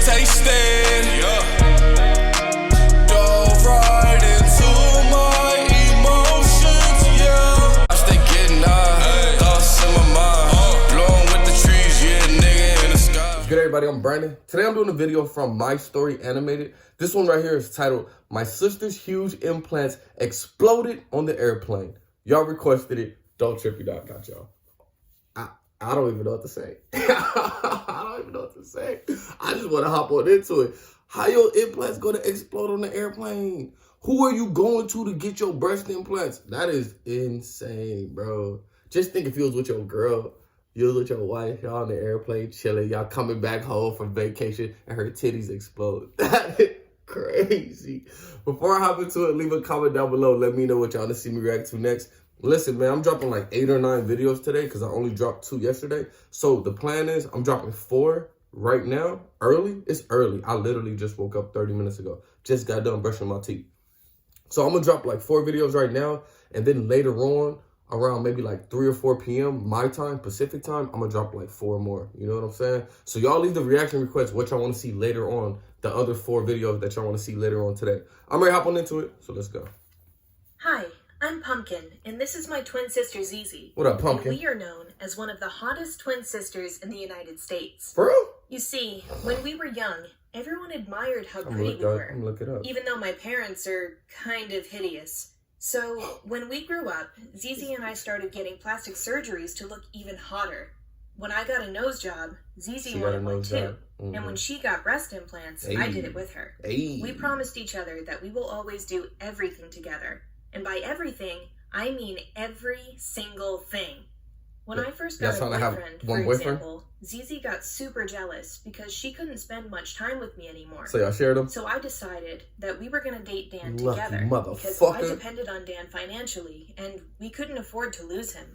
taste it. Dove right into my emotions, yeah. I stay getting high, thoughts in my mind, blowing with the trees, yeah, nigga in the sky. What's good, everybody? I'm Brandon. Today I'm doing a video from My Story Animated. This one right here is titled, My Sister's Huge Implants Exploded on the Airplane. Y'all requested it. Don't trip, you dog. Got y'all. I don't even know what to say. I don't even know what to say. I just want to hop on into it. How your implants going to explode on the airplane? Who are you going to get your breast implants? That is insane, bro. Just think if you was with your girl, you was with your wife, y'all on the airplane chilling, y'all coming back home from vacation, and her titties explode. That is crazy. Before I hop into it, leave a comment down below. Let me know what y'all want to see me react to next. Listen, man, I'm dropping like 8 or 9 videos today because I only dropped 2 yesterday. So the plan is I'm dropping 4 right now, early. It's early. I literally just woke up 30 minutes ago. Just got done brushing my teeth. So I'm going to drop like 4 videos right now. And then later on, around maybe like 3 or 4 p.m. my time, Pacific time, I'm going to drop like 4 more. You know what I'm saying? So y'all leave the reaction requests, what y'all want to see later on, the other 4 videos that y'all want to see later on today. I'm ready to hop on into it. So let's go. Hi. I'm Pumpkin, and this is my twin sister, Zizi. What up, Pumpkin? And we are known as one of the hottest twin sisters in the United States. For real? You see, when we were young, everyone admired how pretty we were, I'm look it up. even though my parents are kind of hideous. So, when we grew up, Zizi and I started getting plastic surgeries to look even hotter. When I got a nose job, Zizi wanted one too. And when she got breast implants, I did it with her. We promised each other that we will always do everything together. And by everything, I mean every single thing. When I first got a boyfriend, for example, Zizi got super jealous because she couldn't spend much time with me anymore. So y'all shared them? So I decided that we were going to date Dan together because I depended on Dan financially and we couldn't afford to lose him.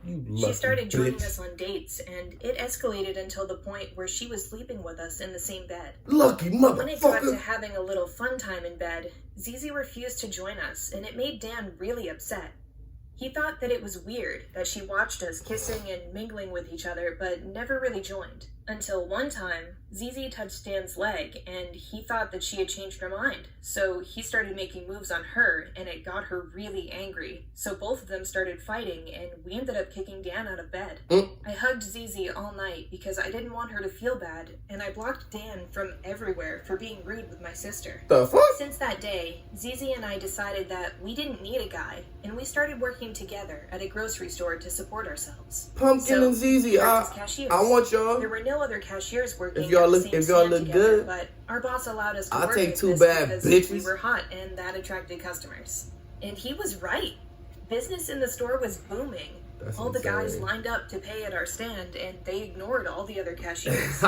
She started joining us on dates, and it escalated until the point where she was sleeping with us in the same bed. Lucky motherfucker! When it got to having a little fun time in bed, Zizi refused to join us, and it made Dan really upset. He thought that it was weird that she watched us kissing and mingling with each other, but never really joined. Until one time, Zizi touched Dan's leg, and he thought that she had changed her mind. So he started making moves on her, and it got her really angry. So both of them started fighting, and we ended up kicking Dan out of bed. I hugged Zizi all night because I didn't want her to feel bad, and I blocked Dan from everywhere for being rude with my sister. The fuck? Since that day, Zizi and I decided that we didn't need a guy, and we started working together at a grocery store to support ourselves. Pumpkin and Zizi, I want y'all. There were no other cashiers working. If y'all look good, but our boss allowed us to I'll work take at 2 this bad because bitches. we were hot and that attracted customers. And he was right. Business in the store was booming. All the guys lined up to pay at our stand, and they ignored all the other cashiers. So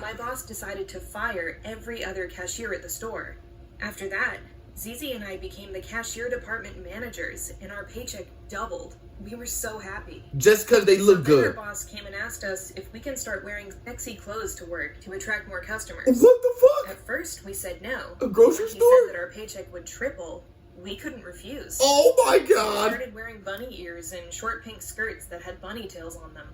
my boss decided to fire every other cashier at the store. After that, Zizi and I became the cashier department managers, and our paycheck doubled. We were so happy. Just because they look good. Our boss came and asked us if we can start wearing sexy clothes to work to attract more customers. What the fuck? At first, we said no. A grocery store? He said that our paycheck would triple. We couldn't refuse. Oh my god! We started wearing bunny ears and short pink skirts that had bunny tails on them.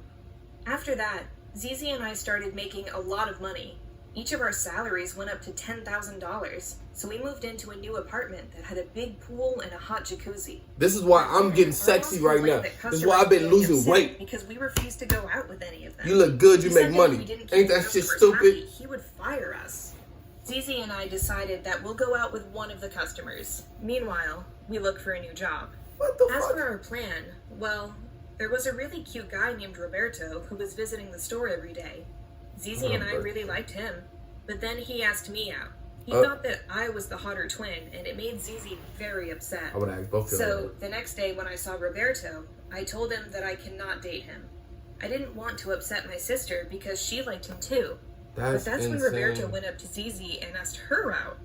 After that, Zizi and I started making a lot of money. Each of our salaries went up to $10,000, so we moved into a new apartment that had a big pool and a hot jacuzzi. This is why I'm getting sexy right now. This is why I've been losing weight. Because we refused to go out with any of them. You look good, you make money. Ain't that shit stupid? He would fire us. Zizi and I decided that we'll go out with one of the customers. Meanwhile, we look for a new job. What the As fuck? for our plan, well, there was a really cute guy named Roberto who was visiting the store every day. Zizi and I really liked him, but then he asked me out. He thought that I was the hotter twin, and it made Zizi very upset. I would ask both of them. So the next day when I saw Roberto, I told him that I cannot date him. I didn't want to upset my sister because she liked him too. But that's when Roberto went up to Zizi and asked her out.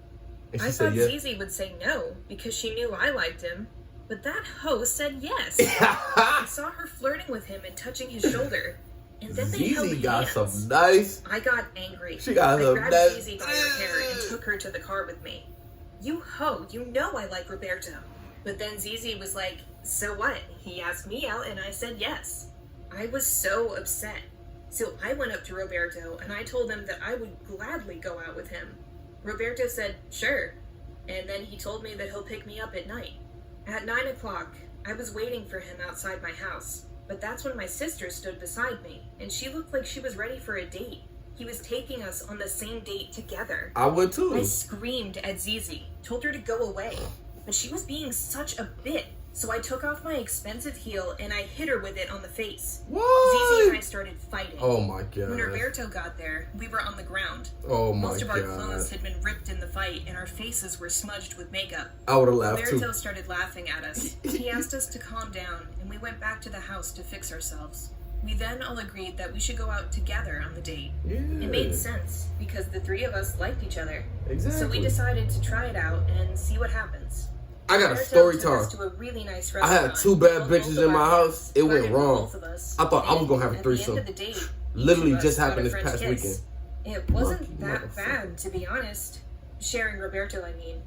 I thought Zizi would say no because she knew I liked him, but that hoe said yes. I saw her flirting with him and touching his shoulder. And then they held hands. got some nice. I got angry. She got some grabbed nice. Zizi by her hair and took her to the car with me. You hoe, you know I like Roberto. But then Zizi was like, so what? He asked me out and I said yes. I was so upset. So I went up to Roberto and I told him that I would gladly go out with him. Roberto said, sure, and then he told me that he'll pick me up at night. At 9 o'clock, I was waiting for him outside my house, but that's when my sister stood beside me, and she looked like she was ready for a date. He was taking us on the same date together. I would too. I screamed at Zizi, told her to go away, but she was being such a bit. So I took off my expensive heel and I hit her with it on the face. What? Zizi and I started fighting. Oh my god. When Roberto got there, we were on the ground. Oh my god. Most of our clothes had been ripped in the fight and our faces were smudged with makeup. I would have laughed Roberto too. started laughing at us. He asked us to calm down and we went back to the house to fix ourselves. We then all agreed that we should go out together on the date. Yeah. It made sense because the three of us liked each other. Exactly. So we decided to try it out and see what happens. I got a Roberto story took time. us to a really nice I had restaurant. 2 bad Both bitches of in my our house. It went flirted with wrong. both of us. I thought I was And gonna have a at threesome. the end of the date, Literally each of just us got happened a this French past kiss. weekend. It wasn't Lucky that motherfucker. bad, to be honest. Sharing Roberto, I mean.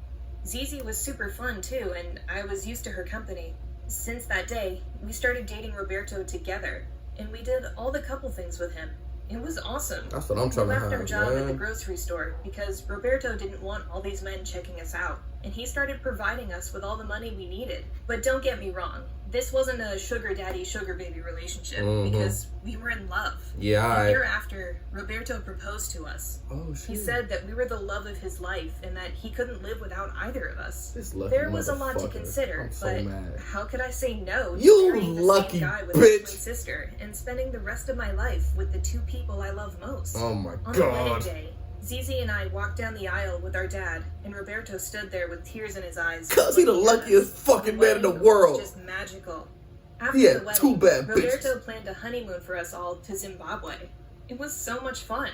Zizi was super fun too, and I was used to her company. Since that day, we started dating Roberto together, and we did all the couple things with him. It was awesome. That's what I'm We trying to left our have, job at the man. grocery store because Roberto didn't want all these men checking us out, and he started providing us with all the money we needed. But don't get me wrong, this wasn't a sugar daddy, sugar baby relationship because we were in love. Yeah, A year after, Roberto proposed to us. Oh shit. He said that we were the love of his life and that he couldn't live without either of us. This lucky There was a lot to motherfucker. consider, I'm so but mad. how could I say no to You marrying the lucky same guy with bitch. my sister and spending the rest of my life with the 2 people I love most? Oh my On the wedding god. day, Zizi and I walked down the aisle with our dad, and Roberto stood there with tears in his eyes. Cause he the looking at us. luckiest fucking man in the wedding world. was just magical. After He had the wedding, 2 bad Roberto bitches. planned a honeymoon for us all to Zimbabwe. It was so much fun.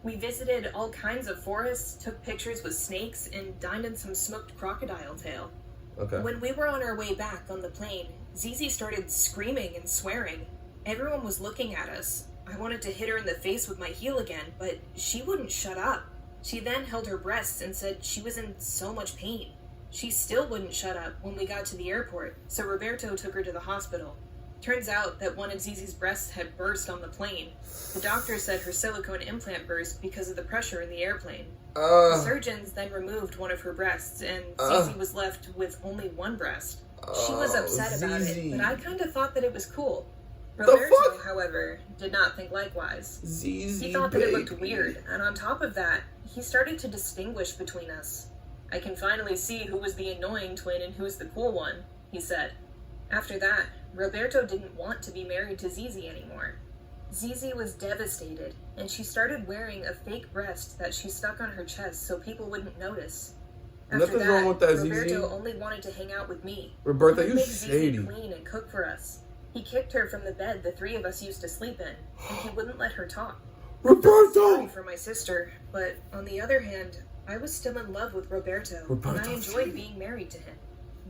We visited all kinds of forests, took pictures with snakes, and dined in some smoked crocodile tail. Okay. When we were on our way back on the plane, Zizi started screaming and swearing. Everyone was looking at us. I wanted to hit her in the face with my heel again, but she wouldn't shut up. She then held her breasts and said she was in so much pain. She still wouldn't shut up when we got to the airport, so Roberto took her to the hospital. Turns out that one of Zizi's breasts had burst on the plane. The doctor said her silicone implant burst because of the pressure in the airplane. The surgeons then removed one of her breasts, and Zizi was left with only one breast. She was upset about Zizi. it, but I kind of thought that it was cool. The Roberto, fuck? however, did not think likewise. ZZ, He thought that it looked baby. weird, and on top of that, he started to distinguish between us. I can finally see who was the annoying twin and who's the cool one, he said. After that, Roberto didn't want to be married to Zizi anymore. Zizi was devastated, and she started wearing a fake breast that she stuck on her chest so people wouldn't notice. After Nothing's that, wrong with that, Zizi. Roberto only wanted to hang out with me. Roberto, He would you make Zizi shady. clean and cook for us. He kicked her from the bed the 3 of us used to sleep in, and he wouldn't let her talk. Sorry Roberto! for my sister, but on the other hand, I was still in love with Roberto, and Roberto's I enjoyed being married to him.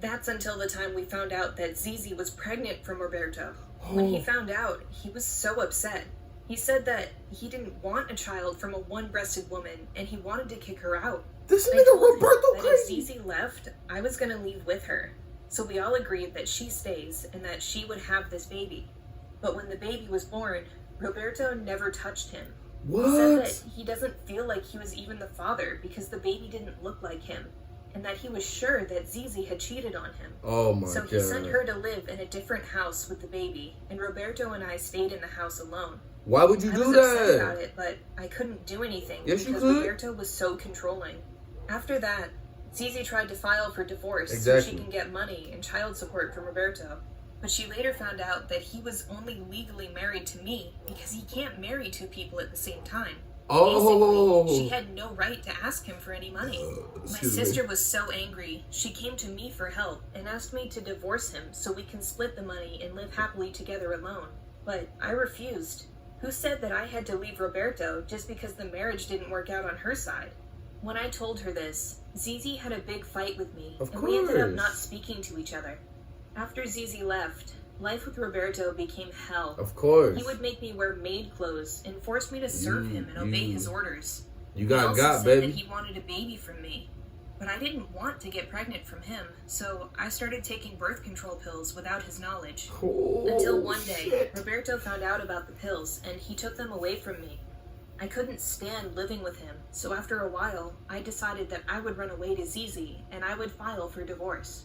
That's until the time we found out that Zizi was pregnant from Roberto. When he found out, he was so upset. He said that he didn't want a child from a one-breasted woman, and he wanted to kick her out. This I nigga told him Roberto that if crazy. Zizi left, I was gonna leave with her. So we all agreed that she stays and that she would have this baby. But when the baby was born, Roberto never touched him. He said What? that he doesn't feel like he was even the father because the baby didn't look like him, and that he was sure that Zizi had cheated on him. Oh my So god. he sent her to live in a different house with the baby, and Roberto and I stayed in the house alone. Why would you I do was upset about that? it, but I couldn't do anything Yes, you because could. Roberto was so controlling. After that, Zizi tried to file for divorce so Exactly. she can get money and child support from Roberto. But she later found out that he was only legally married to me because he can't marry 2 people at the same time. Oh. Basically, she had no right to ask him for any money. My excuse me. sister was so angry, she came to me for help and asked me to divorce him so we can split the money and live happily together alone. But I refused. Who said that I had to leave Roberto just because the marriage didn't work out on her side? When I told her this, Zizi had a big fight with me, Of and we ended up course. not speaking to each other. After Zizi left, life with Roberto became hell. Of course. He would make me wear maid clothes and force me to serve him and obey his orders. You He got also got, said baby. that he wanted a baby from me. But I didn't want to get pregnant from him, so I started taking birth control pills without his knowledge. Until one day, Roberto found out about the pills, and he took them away from me. I couldn't stand living with him, so after a while, I decided that I would run away to Zizi, and I would file for divorce.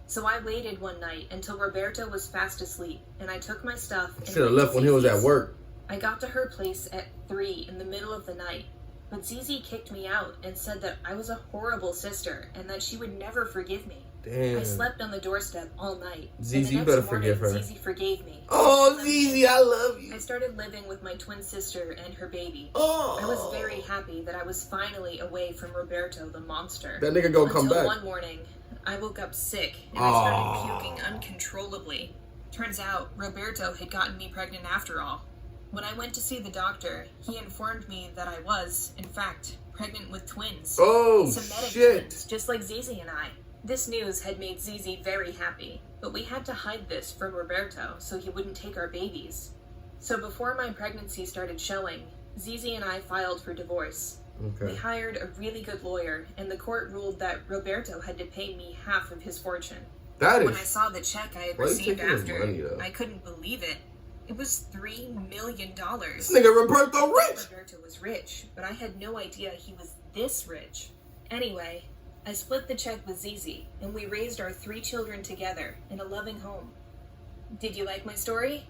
So I waited one night until Roberto was fast asleep, and I took my stuff and should have left when he was at work. I got to her place at 3 in the middle of the night, but Zizi kicked me out and said that I was a horrible sister and that she would never forgive me. Damn. I slept on the doorstep all night. Zizi, you better forgive her. Zizi forgave me. Oh, Zizi, I love you. I started living with my twin sister and her baby. Oh. I was very happy that I was finally away from Roberto the monster. That nigga gonna come back. Until one morning, I woke up sick and I started puking uncontrollably. Turns out, Roberto had gotten me pregnant after all. When I went to see the doctor, he informed me that I was, in fact, pregnant with twins. Oh, Semitic shit. twins, just like Zizi and I. This news had made Zizi very happy, but we had to hide this from Roberto so he wouldn't take our babies. So before my pregnancy started showing, Zizi and I filed for divorce. Okay. We hired a really good lawyer, and the court ruled that Roberto had to pay me half of his fortune. That is... When I saw the check I had Why you received taking his after, money, though? I couldn't believe it. It was $3 million. This nigga Roberto rich. Roberto was rich, but I had no idea he was this rich. Anyway, I split the check with Zizi, and we raised our 3 children together in a loving home. Did you like my story?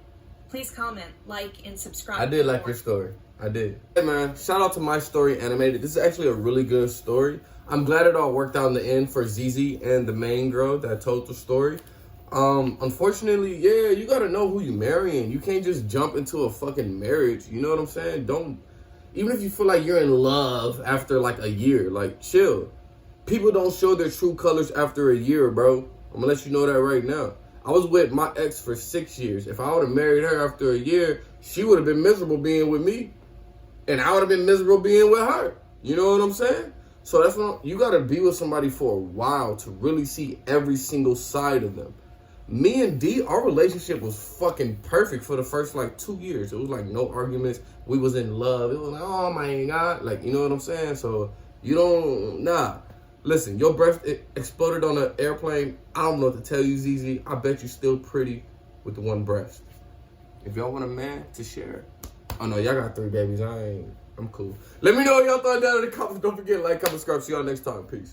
Please comment, like, and subscribe. I did like your story. I did. Hey man, shout out to My Story Animated. This is actually a really good story. I'm glad it all worked out in the end for Zizi and the main girl that told the story. Unfortunately, yeah, you gotta know who you marrying. You can't just jump into a fucking marriage. You know what I'm saying? Don't, even if you feel like you're in love after like a year, like chill. People don't show their true colors after a year, bro. I'm gonna let you know that right now. I was with my ex for 6 years. If I would have married her after a year, she would have been miserable being with me. And I would have been miserable being with her. You know what I'm saying? So that's what you gotta be with somebody for a while to really see every single side of them. Me and D, our relationship was fucking perfect for the first like 2 years. It was like no arguments. We was in love. It was like, oh my God. Like, you know what I'm saying? So you don't, nah. Listen, your breast exploded on an airplane. I don't know what to tell you, Zizi. I bet you're still pretty with the one breast. If y'all want a man to share. Oh no, y'all got 3 babies. I'm cool. Let me know what y'all thought down in the comments. Don't forget to like, comment, subscribe. See y'all next time. Peace.